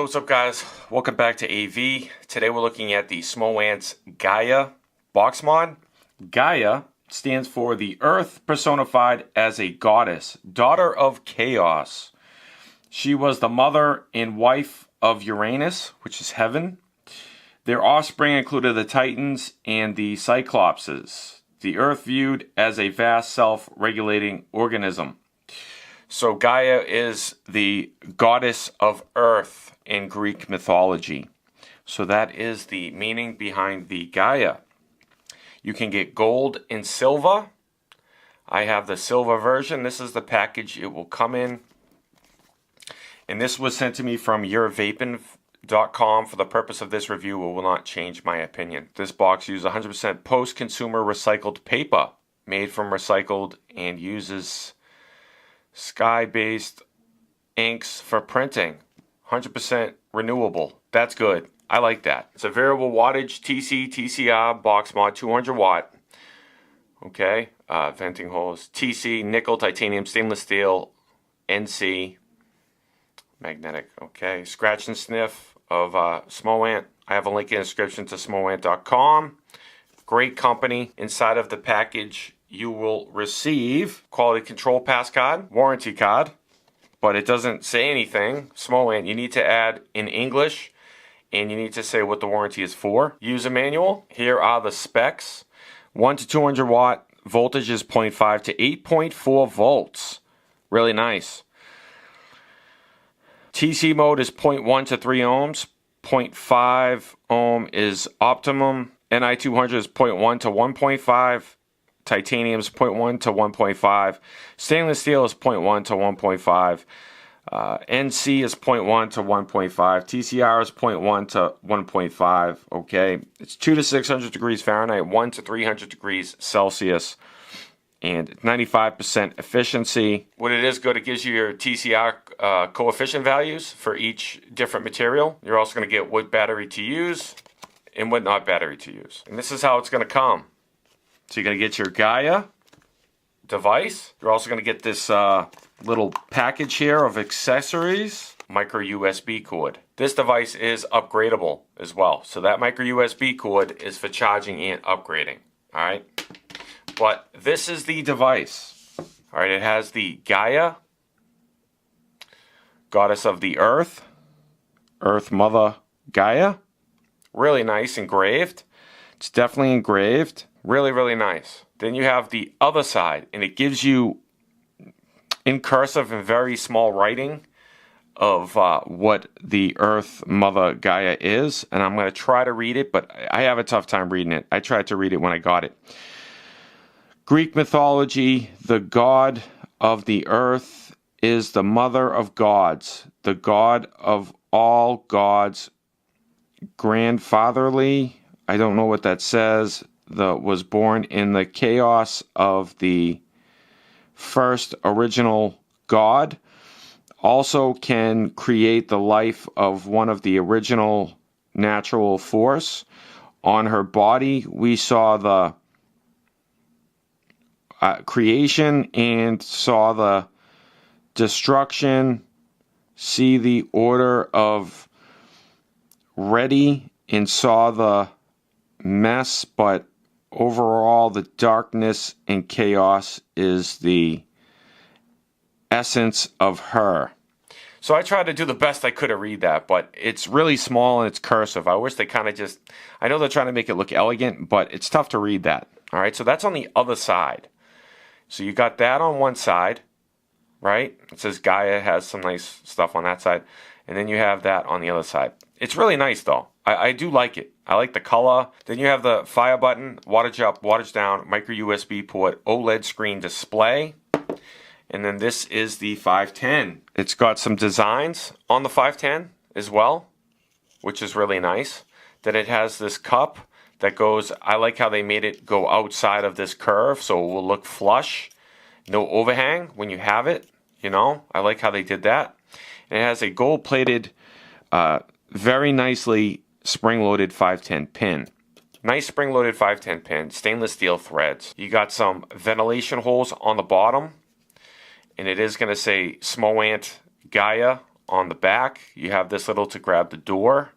So what's up guys, welcome back to AV. Today we're looking at the Smoant GAIA box mod. Gaia stands for the Earth personified as a goddess, daughter of chaos. She was the mother and wife of Uranus, which is heaven. Their offspring included the Titans and the Cyclopses. The Earth viewed as a vast self-regulating organism. So Gaia is the goddess of Earth in Greek mythology. So that is the meaning behind the Gaia. You can get gold and silver. I have the silver version. This is the package it will come in. And this was sent to me from yourvaping.com. For the purpose of this review, it will not change my opinion. This box uses 100% post-consumer recycled paper made from recycled and uses sky-based inks for printing. 100% renewable. That's good. I like that. It's a variable wattage TC TCR box mod, 200 watt. Okay, venting holes. TC, nickel, titanium, stainless steel, NC, magnetic. Okay, scratch and sniff of Smoant. I have a link in the description to smoant.com. Great company. Inside of the package, you will receive quality control pass card, warranty card, but it doesn't say anything. Smoant, you need to add in English, and you need to say what the warranty is for. User manual. Here are the specs. 1 to 200 watt. Voltage is 0.5 to 8.4 volts. Really nice. TC mode is 0.1 to 3 ohms. 0.5 ohm is optimum. Ni200 is 0.1 to 1.5. Titanium is 0.1 to 1.5. Stainless steel is 0.1 to 1.5. NC is 0.1 to 1.5. TCR is 0.1 to 1.5. Okay, it's 2 to 600 degrees Fahrenheit, 1 to 300 degrees Celsius, and 95% efficiency. What it is good, it gives you your TCR coefficient values for each different material. You're also going to get what battery to use and what not battery to use. And this is how it's going to come. So you're going to get your Gaia device. You're also going to get this little package here of accessories, micro USB cord. This device is upgradable as well. So that micro USB cord is for charging and upgrading. All right. But this is the device. All right. It has the Gaia, goddess of the Earth, Earth Mother Gaia. Really nice engraved. It's definitely engraved. Really, really nice. Then you have the other side, and it gives you in cursive and very small writing of what the Earth Mother Gaia is. And I'm going to try to read it, but I have a tough time reading it. I tried to read it when I got it. Greek mythology, the god of the earth is the mother of gods, the god of all gods, grandfatherly, I don't know what that says, was born in the chaos of the first original God, also can create the life of one of the original natural force. On her body, we saw the creation and saw the destruction, see the order of ready and saw the mess, but overall the darkness and chaos is the essence of her. So I tried to do the best I could to read that, but it's really small and it's cursive. I wish they kind of just, I know they're trying to make it look elegant, but it's tough to read that. All right, so that's on the other side. So you got that on one side, right? It says Gaia has some nice stuff on that side. And then you have that on the other side. It's really nice though. I do like it. I like the color. Then you have the fire button, wattage up, wattage down, micro USB port, OLED screen display. And then this is the 510. It's got some designs on the 510 as well, which is really nice. That it has this cup that goes, I like how they made it go outside of this curve so it will look flush. No overhang when you have it, you know. I like how they did that. And it has a gold-plated, very nicely spring-loaded 510 pin. Nice spring-loaded 510 pin, stainless steel threads. You got some ventilation holes on the bottom, and it is going to say Smoant GAIA on the back. You have this little to grab the door.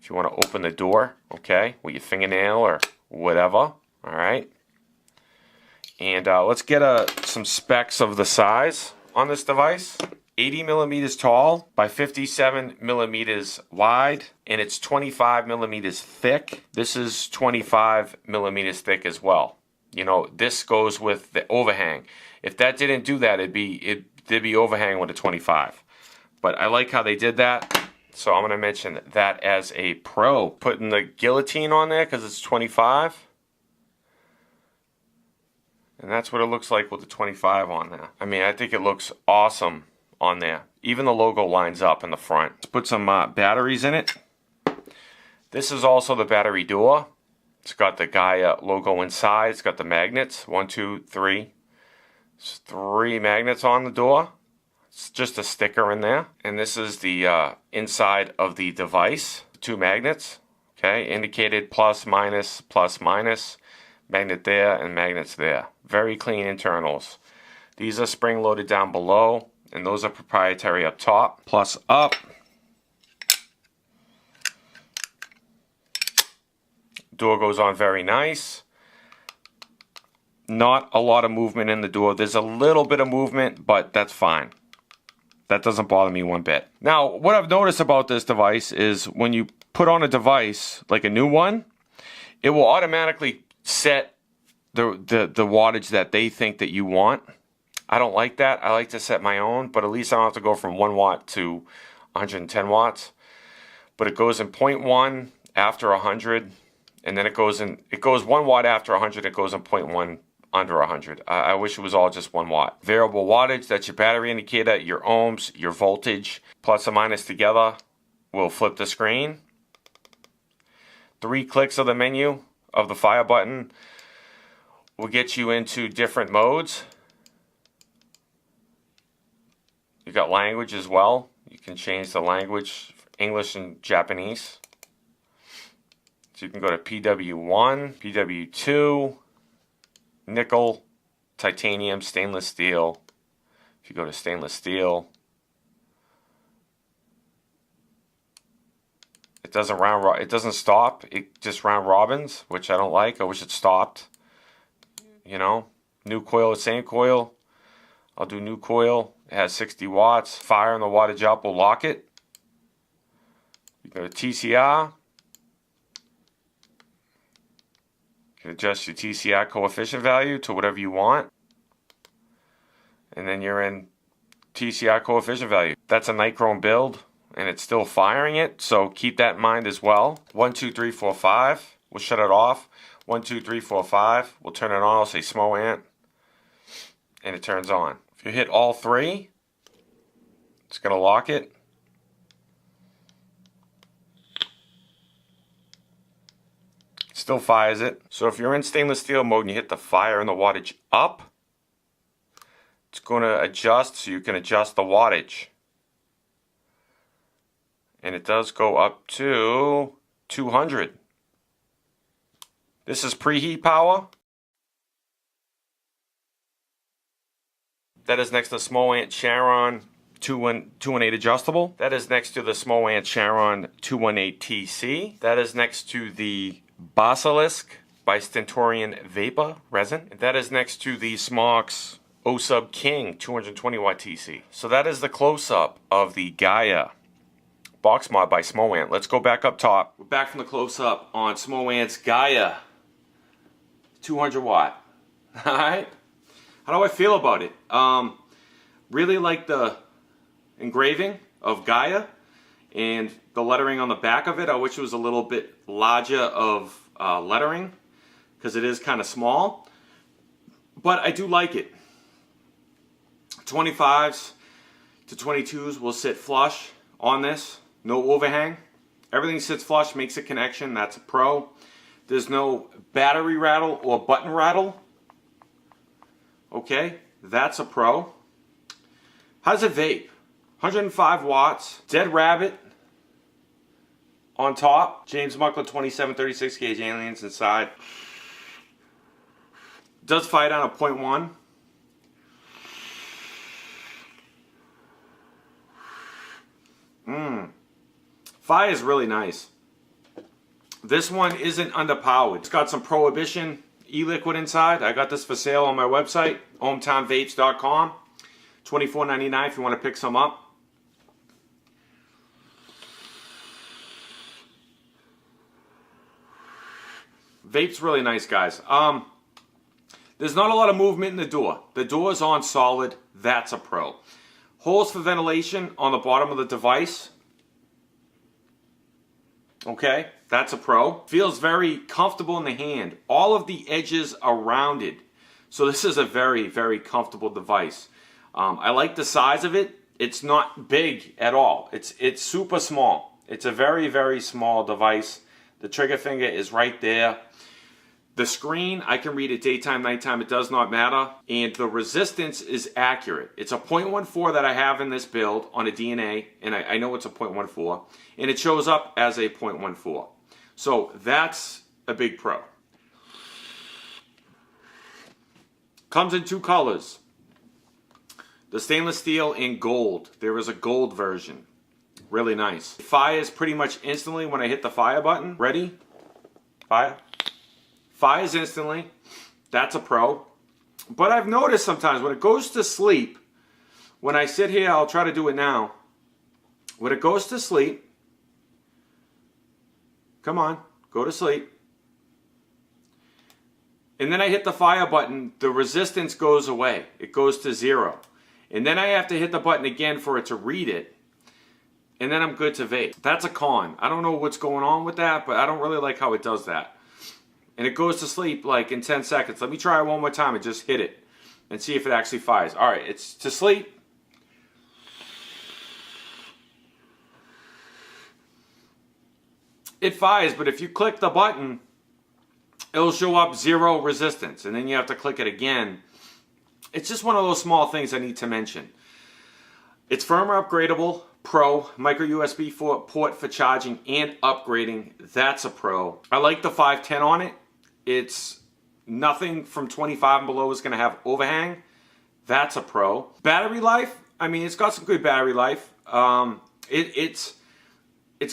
If you want to open the door, okay, with your fingernail or whatever, all right. And let's get some specs of the size on this device. 80 millimeters tall by 57 millimeters wide, and it's 25 millimeters thick. This is 25 millimeters thick as well. You know, this goes with the overhang. If that didn't do that, there'd be overhang with a 25. But I like how they did that, so I'm going to mention that as a pro. Putting the guillotine on there because it's 25. And that's what it looks like with the 25 on there. I mean, I think it looks awesome on there. Even the logo lines up in the front. Let's put some batteries in it. This is also the battery door. It's got the Gaia logo inside. It's got the magnets. 1, 2, 3. There's 3 magnets on the door. It's just a sticker in there. And this is the inside of the device. 2 magnets. Okay, indicated plus, minus, plus, minus. Magnet there and magnets there. Very clean internals. These are spring loaded down below, and those are proprietary up top. Plus up. Door goes on very nice. Not a lot of movement in the door. There's a little bit of movement, but that's fine. That doesn't bother me one bit. Now, what I've noticed about this device is when you put on a device, like a new one, it will automatically set the wattage that they think that you want. I don't like that. I like to set my own, but at least I don't have to go from 1 watt to 110 watts. But it goes in 0.1 after 100, and then it goes 1 watt after 100, it goes in 0.1 under 100. I wish it was all just 1 watt. Variable wattage, that's your battery indicator, your ohms, your voltage, plus or minus together will flip the screen. 3 clicks of the menu of the fire button will get you into different modes. You got language as well. You can change the language, English and Japanese. So you can go to PW1, PW2, nickel, titanium, stainless steel. If you go to stainless steel, it doesn't stop. It just round robins, which I don't like. I wish it stopped. You know, new coil, same coil. I'll do new coil. It has 60 watts. Fire and the wattage up will lock it. You go to TCR. You can adjust your TCR coefficient value to whatever you want. And then you're in TCR coefficient value. That's a nichrome build, and it's still firing it, so keep that in mind as well. 1, 2, 3, 4, 5. We'll shut it off. 1, 2, 3, 4, 5. We'll turn it on. I'll say Smoant, and it turns on. If you hit all 3, it's going to lock it. Still fires it. So if you're in stainless steel mode and you hit the fire and the wattage up, it's going to adjust so you can adjust the wattage. And it does go up to 200. This is preheat power. That is next to Smoant Charon 218 adjustable. That is next to the Smoant Charon 218 TC. That is next to the Basilisk by Stentorian VapeR resin. And that is next to the Smox O-Sub King 220 watt TC. So that is the close-up of the Gaia box mod by Smoant. Let's go back up top. We're back from the close-up on Smoant's Gaia 200 watt. Alright? How do I feel about it? Really like the engraving of Gaia and the lettering on the back of it. I wish it was a little bit larger of lettering because it is kind of small. But I do like it. 25s to 22s will sit flush on this. No overhang. Everything sits flush, makes a connection. That's a pro. There's no battery rattle or button rattle. Okay, that's a pro. How does it vape? 105 watts, dead rabbit on top. James Muckler 2736 gauge aliens inside. Does fire down a 0.1. Fire is really nice. This one isn't underpowered. It's got some Prohibition e-liquid inside. I got this for sale on my website, hometownvapes.com. $24.99 if you want to pick some up. Vape's really nice, guys. There's not a lot of movement in the door. The door is on solid. That's a pro. Holes for ventilation on the bottom of the device. Okay, that's a pro. Feels very comfortable in the hand. All of the edges are rounded. So this is a very, very comfortable device. I like the size of it. It's not big at all. It's super small. It's a very, very small device. The trigger finger is right there. The screen, I can read it daytime, nighttime, it does not matter. And the resistance is accurate. It's a 0.14 that I have in this build on a DNA, and I know it's a 0.14, and it shows up as a 0.14. So that's a big pro. Comes in two colors. The stainless steel and gold. There is a gold version. Really nice. Fires pretty much instantly when I hit the fire button. Ready? Fire. Fires instantly. That's a pro. But I've noticed sometimes when it goes to sleep, when I sit here, I'll try to do it now. When it goes to sleep, come on, go to sleep. And then I hit the fire button, the resistance goes away. It goes to 0. And then I have to hit the button again for it to read it. And then I'm good to vape. That's a con. I don't know what's going on with that, but I don't really like how it does that. And it goes to sleep like in 10 seconds. Let me try it one more time and just hit it and see if it actually fires. All right, it's to sleep. It fires, but if you click the button, it'll show up 0 resistance, and then you have to click it again. It's just one of those small things I need to mention. It's firmware upgradable. Pro, micro USB port for charging and upgrading. That's a pro. I like the 510 on it. It's nothing from 25 and below is going to have overhang. That's a pro. Battery life, I mean, it's got some good battery life. It's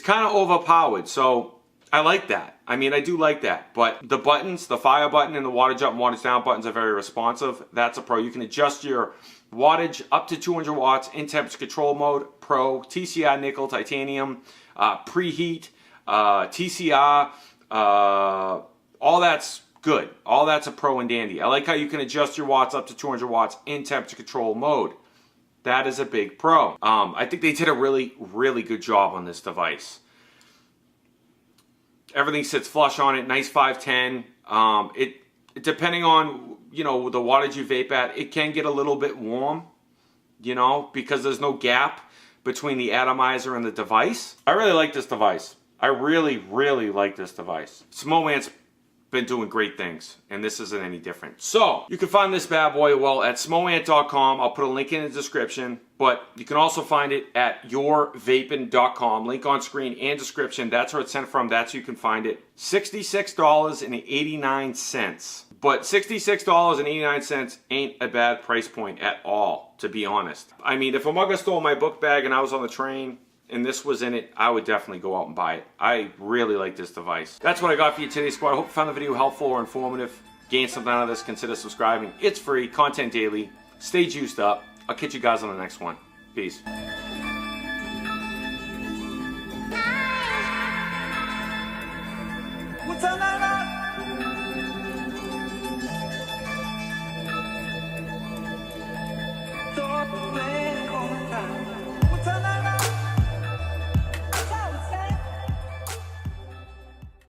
kind of overpowered, so I like that. I mean, I do like that. But the buttons, the fire button and the wattage up and wattage down buttons are very responsive. That's a pro. You can adjust your wattage up to 200 watts in temperature control mode. Pro, TCR nickel, titanium, preheat, TCR, all that's good. All that's a pro and dandy. I like how you can adjust your watts up to 200 watts in temperature control mode. That is a big pro. I think they did a really, really good job on this device. Everything sits flush on it, nice 510. Depending on, you know, the wattage you vape at, it can get a little bit warm, you know, because there's no gap between the atomizer and the device. I really like this device. I really, really like this device. Smoant's been doing great things, and this isn't any different. So, you can find this bad boy, well, at smoant.com. I'll put a link in the description, but you can also find it at yourvaping.com. Link on screen and description. That's where it's sent from. That's where you can find it. $66.89. But $66.89 ain't a bad price point at all, to be honest. I mean, if a mugger stole my book bag and I was on the train and this was in it, I would definitely go out and buy it. I really like this device. That's what I got for you today, squad. I hope you found the video helpful or informative. Gain something out of this, consider subscribing. It's free, content daily. Stay juiced up. I'll catch you guys on the next one. Peace. Todo me conta.